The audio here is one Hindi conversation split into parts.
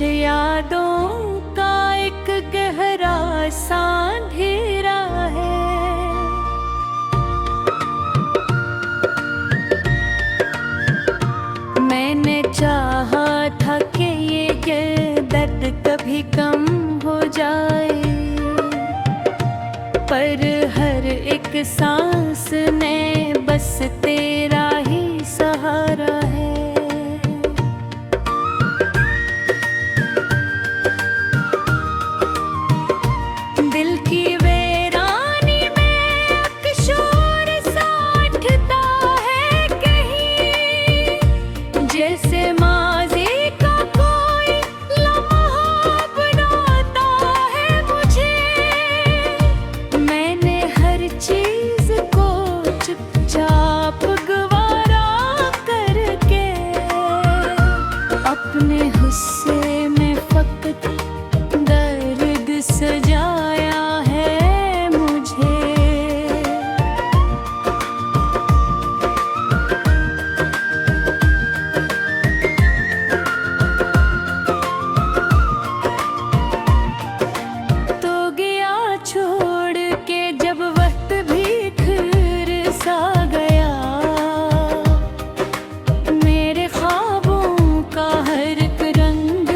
यादों का एक गहरा सा अंधेरा है। मैंने चाहा था कि ये दर्द कभी कम हो जाए, पर हर एक सांस ने बस तेरा ही सहारा है। दिल की वीरानी में एक शोर सा उठता है कहीं, जैसे माज़ी का कोई लम्हा बनाता है मुझे। मैंने हर चीज़ को चुपचाप गवारा करके अपने गुस्से में फकत दर्द सजाया है मुझे। तो गया छोड़ के जब वक्त भी फिर सा गया, मेरे ख्वाबों का हर एक रंग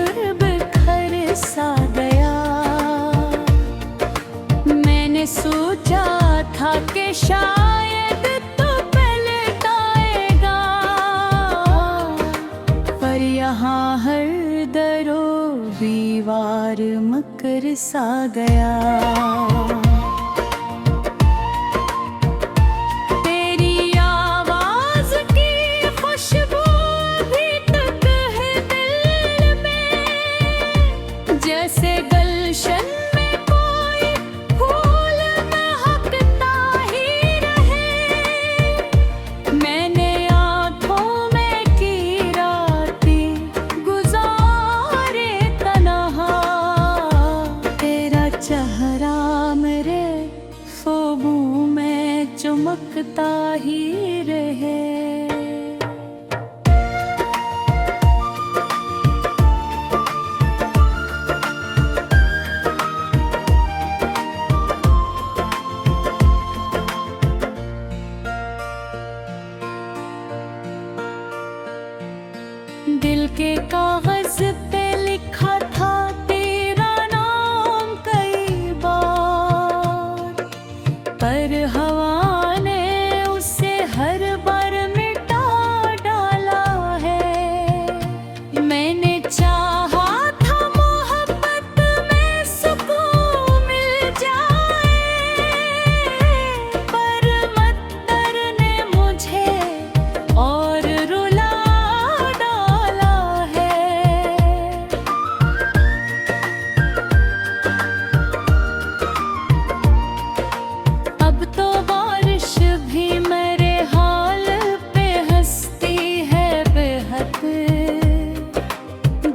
बिखर सा गया। मैंने सोचा था कि शायद तो पलटाएगा, पर यहाँ हर दरो दीवार मकर सा गया। तेरी आवाज की खुशबू अभी तक है दिल में, जैसे गुलशन में कोई फूल महकता ही रहे। मैंने आँखों में की रातें गुजारे तन्हा, तेरा चेहरा मेरे ख्वाबों में चमकता ही रहे। दिल के कागज पे लिखा था तेरा नाम कई बार, पर हवा ने उसे हर बार मिटा डाला है। मैंने चाहा था मोहब्बत में सुकून मिल जाए, पर मत्तर ने मुझे और रुला डाला है। अब तो बारिश भी मेरे हाल पे हंसती है बेहद,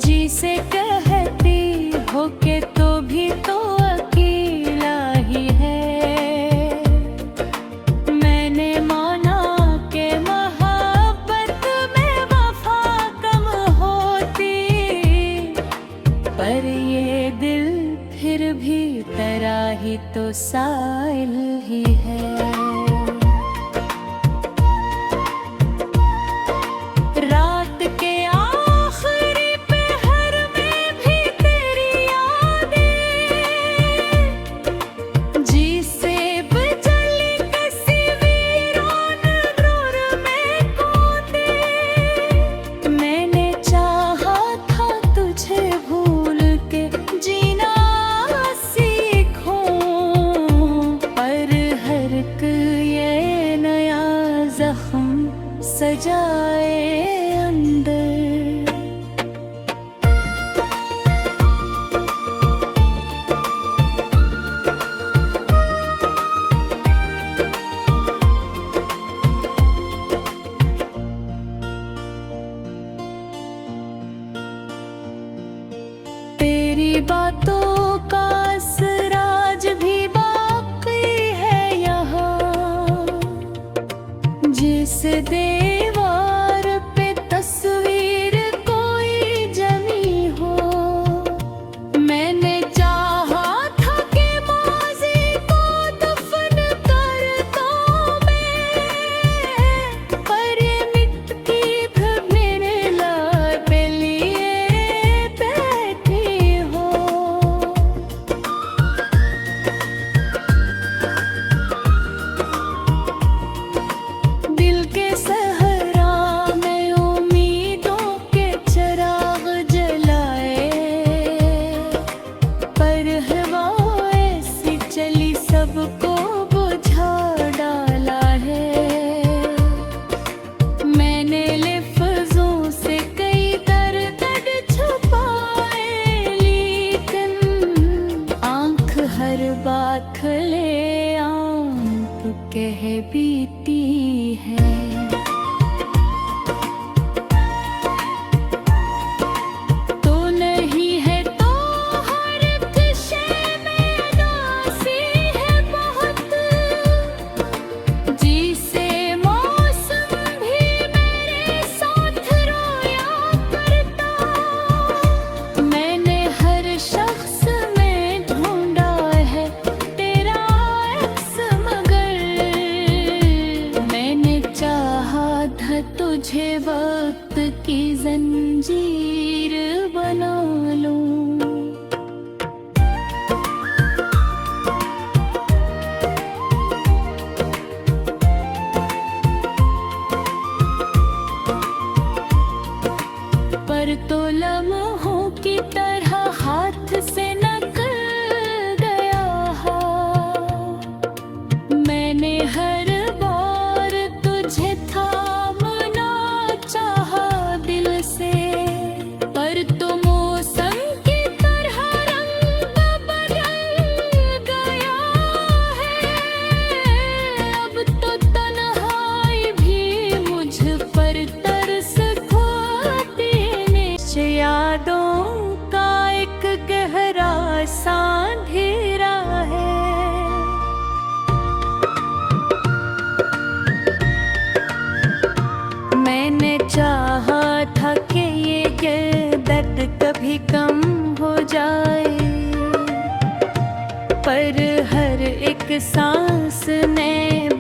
जी से कहती हो के तो भी तो अकेला ही है। मैंने माना के मोहब्बत में वफा कम होती, पर ये दिल फिर भी तेरा ही तो साइल ही है। रात के आखिरी पहर में भी तेरी यादें, जी से बजली कसी वीरान नूर में कूदे। मैंने चाहा था तुझे भूल के जीना सीखूं, पर हर एक ये नया जख्म सजाए अंदर। तेरी बातों का असर आज भी बाकी है यहाँ, जिस दीवार पे तस्वीर कोई जमी हो। सा अंधेरा है। मैंने चाहा था कि ये दर्द कभी कम हो जाए, पर हर एक सांस ने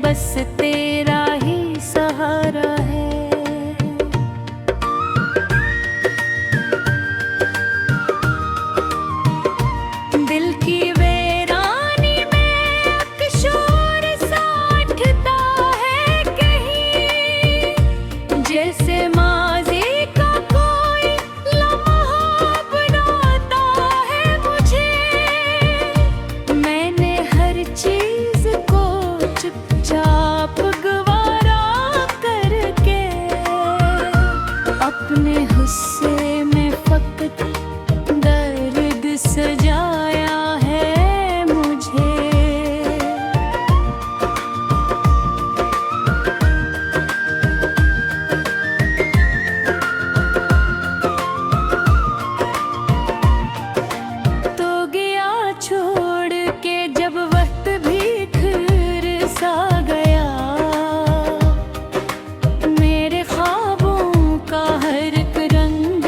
बस तेरा ही सहारा है। दिल की वीरानी में एक शोर सा उठता है कहीं, जैसे माज़ी का कोई लम्हा बुलाता है मुझे। मैंने हर चीज़ को चुपचाप गवारा करके अपने गुस्से में फकत दर्द सजाया है मुझे। तो गया छोड़ के जब वक्त भी फिर सा गया, मेरे ख्वाबों का हर एक रंग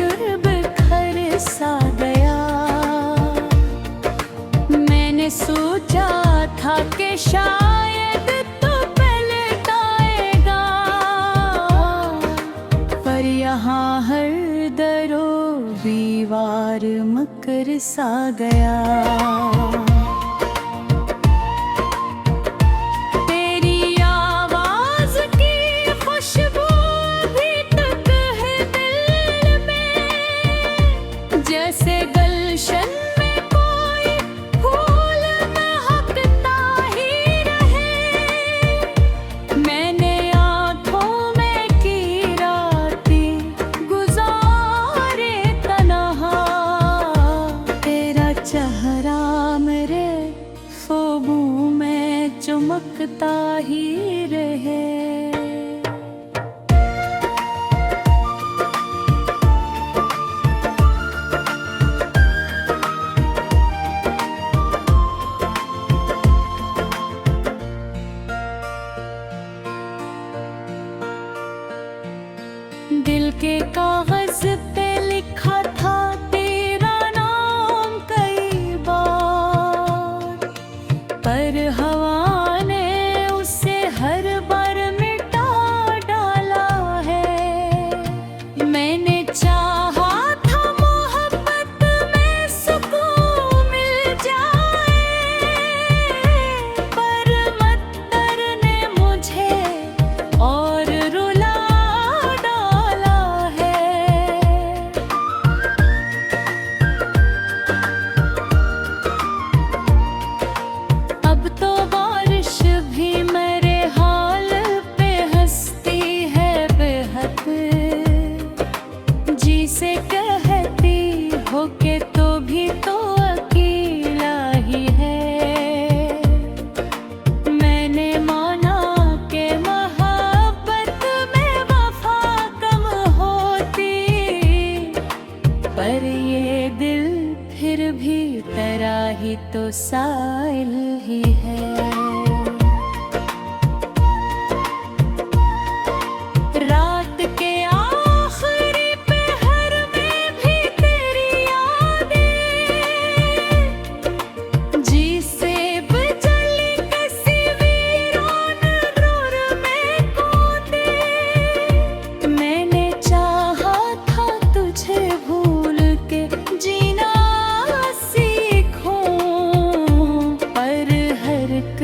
बिखर सा गया। मैंने सोचा था कि शायद तो पलट आएगा, पर यहाँ हर दरो दीवार मकर सा गया। तेरी आवाज़ की खुशबू अभी तक है दिल में, जैसे गुलशन में कोई फूल महकता ही रहे। मैंने आँखों में की रातें गुजारे तन्हा, तेरा चेहरा मेरे ख्वाबों में चमकता ही रहे। दिल के कागज पे लिखा था तेरा नाम कई बार, पर हवा ने उसे हर बार मिटा डाला है। मैंने चाहा था मोहब्बत में सुकून मिल जाए, पर मत्तर ने मुझे और रुला डाला है। अब तो बारिश भी मेरे हाल पे हंसती है बेहद, जी से कहती हो के तो भी तो अकेला ही है। मैंने माना के मोहब्बत में वफा कम होती, पर ये दिल फिर भी तेरा ही तो साइल ही है। रात के आखिरी पहर में भी तेरी यादें, जी से बजली कसी वीरान रूर में कूदे। मैंने चाहा था तुझे भूल के जीना सीखूं, पर हर एक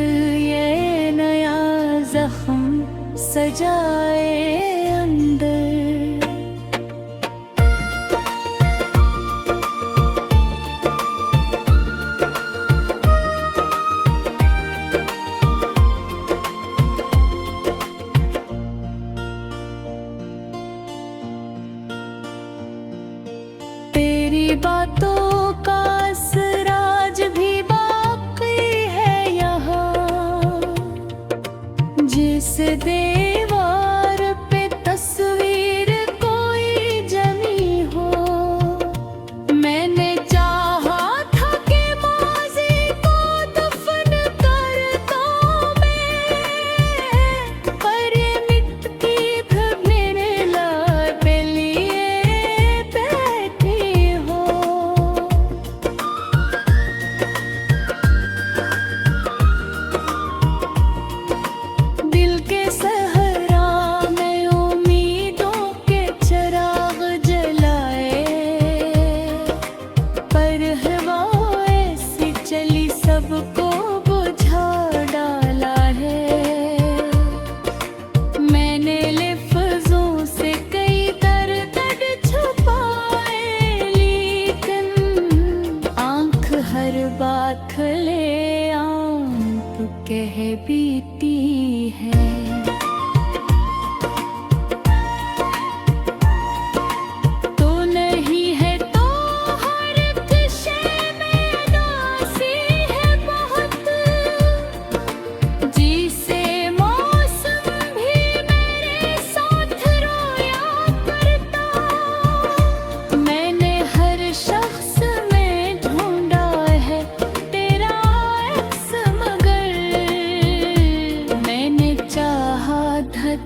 सबको बुझा डाला है। मैंने लफ्ज़ों से कई दर्द छुपाए, लेकिन आँख हर बात खुले आम कह बीती है।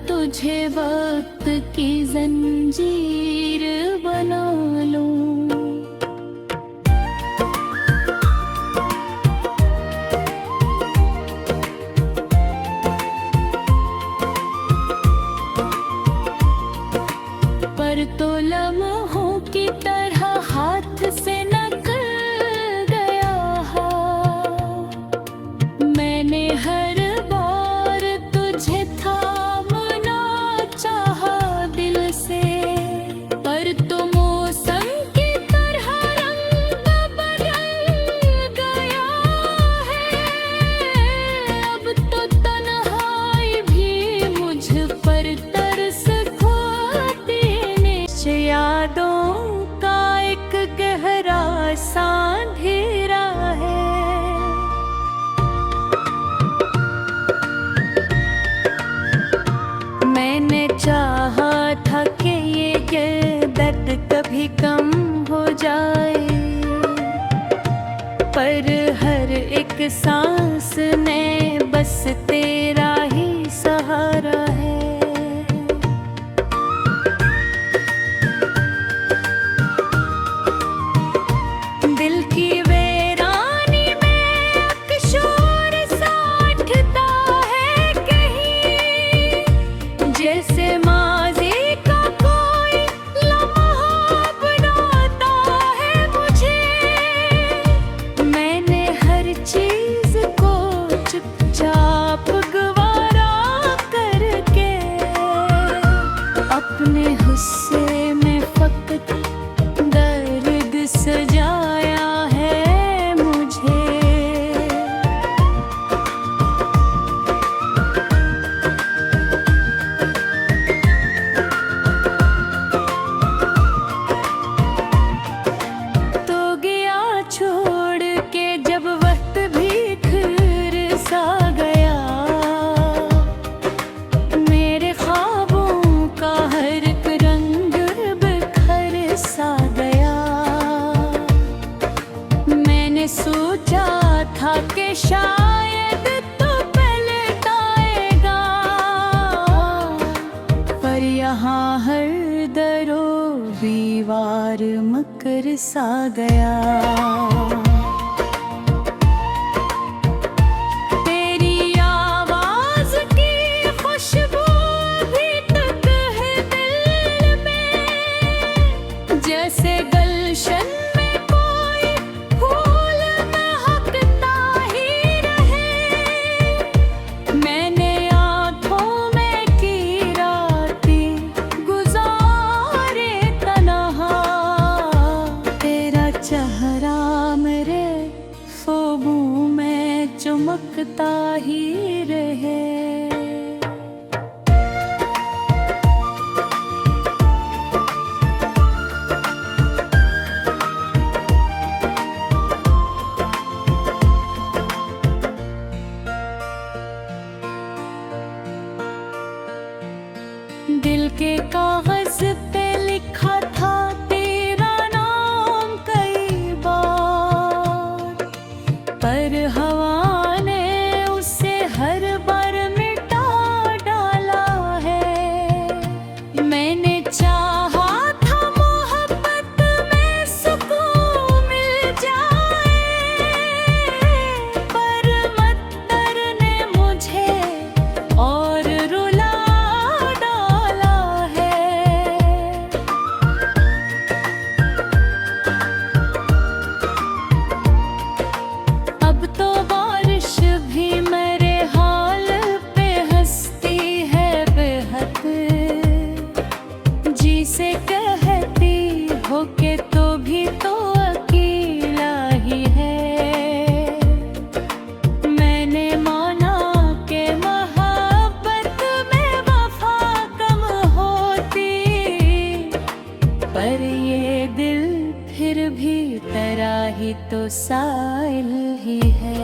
तुझे वक्त की जंजीर बना लूं। पर तो लम्हों की तरह हाथ से निकल गया है। मैंने हर बार तुझे था यादों का एक गहरा सा अंधेरा है। मैंने चाहा था कि ये दर्द कभी कम हो जाए, पर हर एक सांस ने बस तेरा ही सहारा है। दिल की वीरानी में एक शोर सा उठता है कहीं, जैसे माज़ी का कोई लम्हा बनाता है मुझे। मैंने हर चीज़ को चुपचाप गवारा करके अपने गुस्से में फकत दर्द सजाया है मुझे। तो गया छोड़ के जब वक्त भी फिर सा गया, मेरे ख्वाबों का हर एक रंग बिखर सा गया। मैंने सोचा था कि शायद तो पलट आएगा, पर यहाँ हर दरो दीवार मकर सा गया। तेरी आवाज़ की खुशबू भी तक है दिल में, जैसे गुलशन में कोई फूल महकता ही रहे। मैंने आँखों में की रातें गुजारे तन्हा, तेरा चेहरा मेरे ख्वाबों में चमकता ही रहे। दिल के कागज पे लिखा था तेरा नाम कई बार, पर हवा ने उसे हर बार तरह ही तो साइल ही है।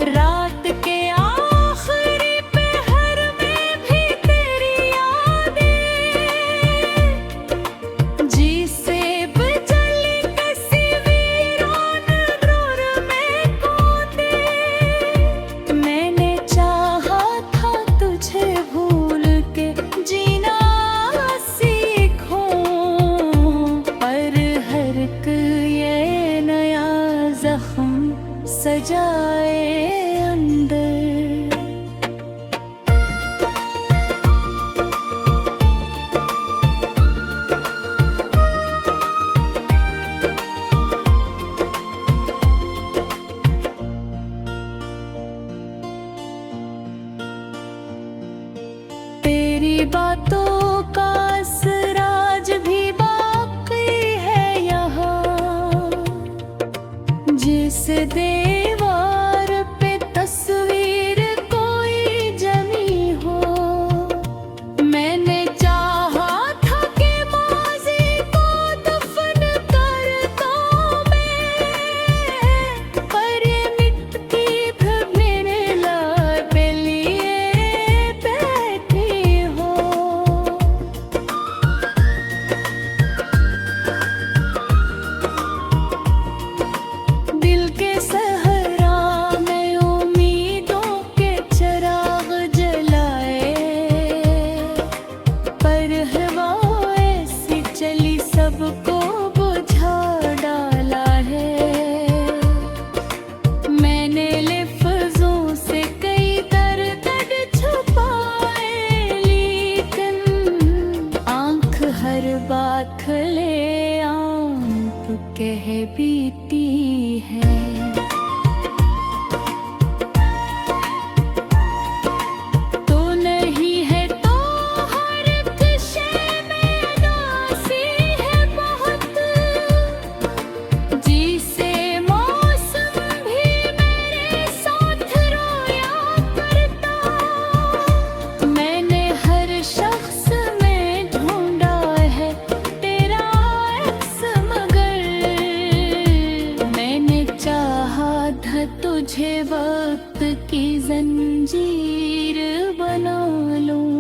रात के आखिरी पहर में भी तेरी यादें, जिसे बजली तस्वीरों नूर में कूदे। मैंने चाहा था तुझे भूल के जीना सीखूं, पर हर एक ये नया जख्म सजाए अंदर। तेरी बातों का असर आज भी बाकी है यहाँ, जिस दीवार पे तस्वीर कोई जमी हो। मैंने चाहा था कि माज़ी को दफन कर दूं मैं, पर ये मिटती भी मेरे लाल पे लिए बैठी हो। दिल के सहरा में उम्मीदों के चिराग जलाए, पर हवा ऐसी चली सबको बुझा डाला है। मैंने लफ्ज़ों से कई दर्द छुपाए, लेकिन आँख हर बात खले आँख कह बीती है। तो नहीं है तो हर एक शय में नासी है बहुत, जिसे मौसम भी मेरे साथ रोया करता। मैंने हर शख्स में ढूंढा है तेरा अक्स, मगर मैंने चाहा था तुझे वक्त की जंजीर बना लूं।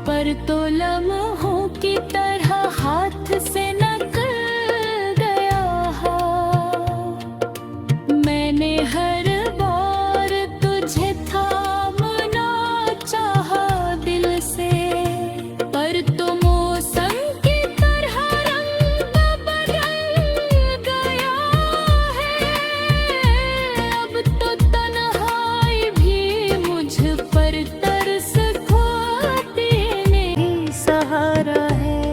पर तो लम्हों की तरह हाथ से निकल गया है। मैंने हर बार तुझे थामना चाहा दिल से, पर तो मौसम की तरह रंग बदल गया है। अब तो तन्हाई भी मुझ पर तरस खाती नहीं सहारा है।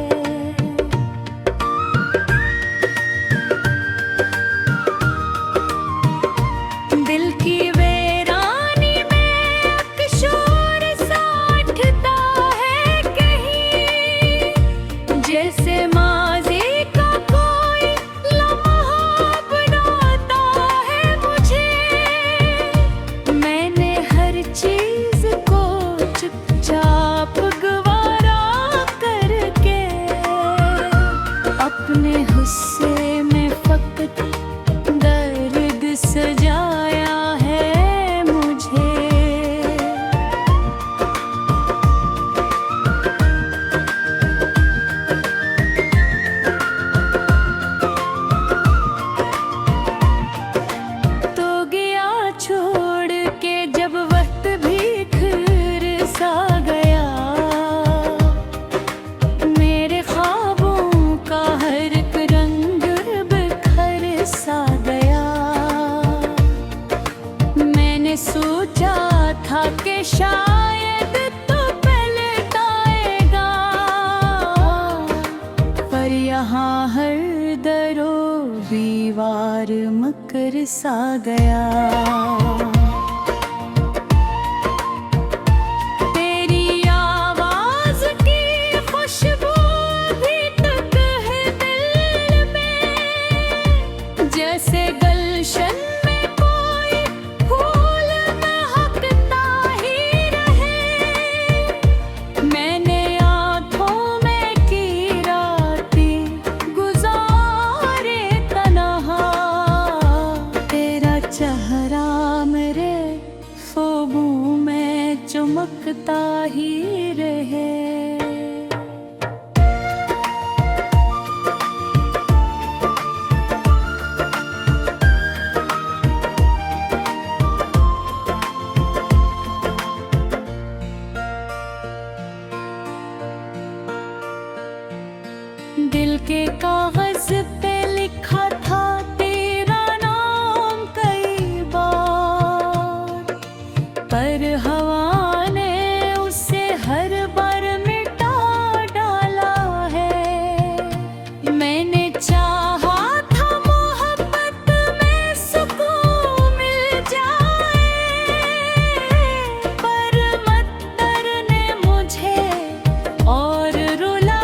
दिल की वीरानी में एक शोर सा उठता है कहीं, जैसे माज़ी का कोई लम्हा बनाता है मुझे। मैंने हर चीज़ को चुपचाप गवारा करके, अपने गुस्से में फकत दर्द सजाया है मुझे। तो गया छोड़ के जब वक्त भी फिर सा गया, मेरे ख्वाबों का हर एक रंग बिखर सा गया। मैंने सोचा था कि शायद तो पलट आएगा, पर यहाँ हर दरो दीवार मकर सा गया। खुशबू भी तक है दिल में, चेहरा मेरे ख्वाबों में चमकता ही रहे। दिल के कागज पे लिखा था तेरा नाम कई बार, पर हवा ने उसे हर बार मिटा डाला है। मैंने चाहा था मोहब्बत में सुकून मिल जाए, पर मत्तर ने मुझे और रुला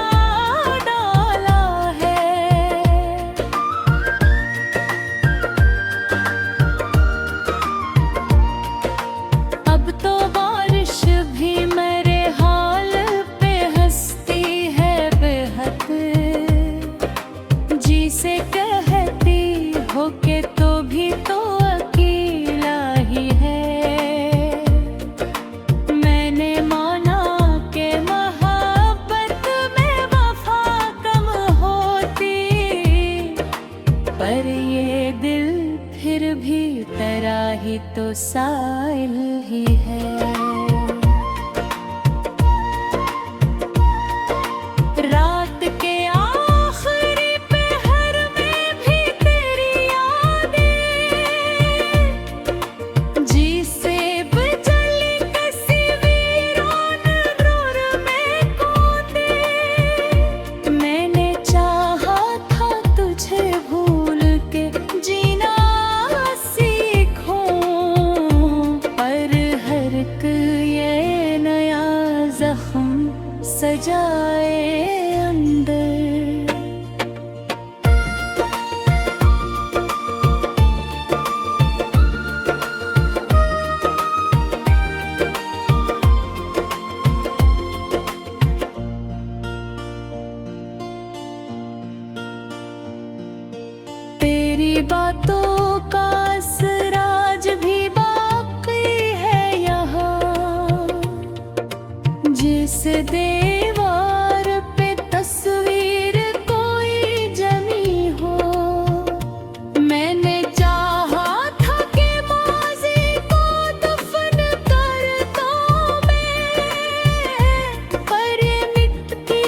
से कहती हो के तो भी तो अकेला ही है। मैंने माना के मोहब्बत में वफा कम होती, पर ये दिल फिर भी तेरा ही तो साइल ही है। रात के सजाए अंदर। तेरी बातों का असराज भी बाकी है यहाँ, जिस दीवार पे तस्वीर कोई जमी हो। मैंने चाहा था कि माज़ी को दफन कर दूं मैं, पर मिटती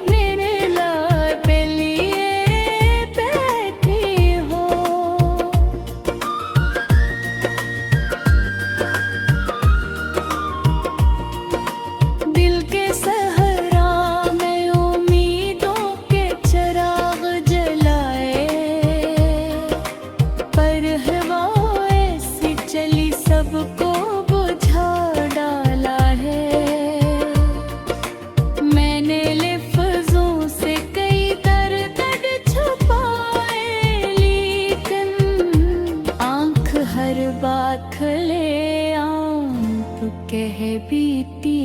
मेरे लाल पे लिए बैठी हो। दिल के सहरा में उम्मीदों के चिराग जलाए, पर हवा ऐसी चली सबको बुझा डाला है। मैंने लफ्ज़ों से कई दर्द छुपाए, लेकिन आँख हर बात ले आम तो कह बीती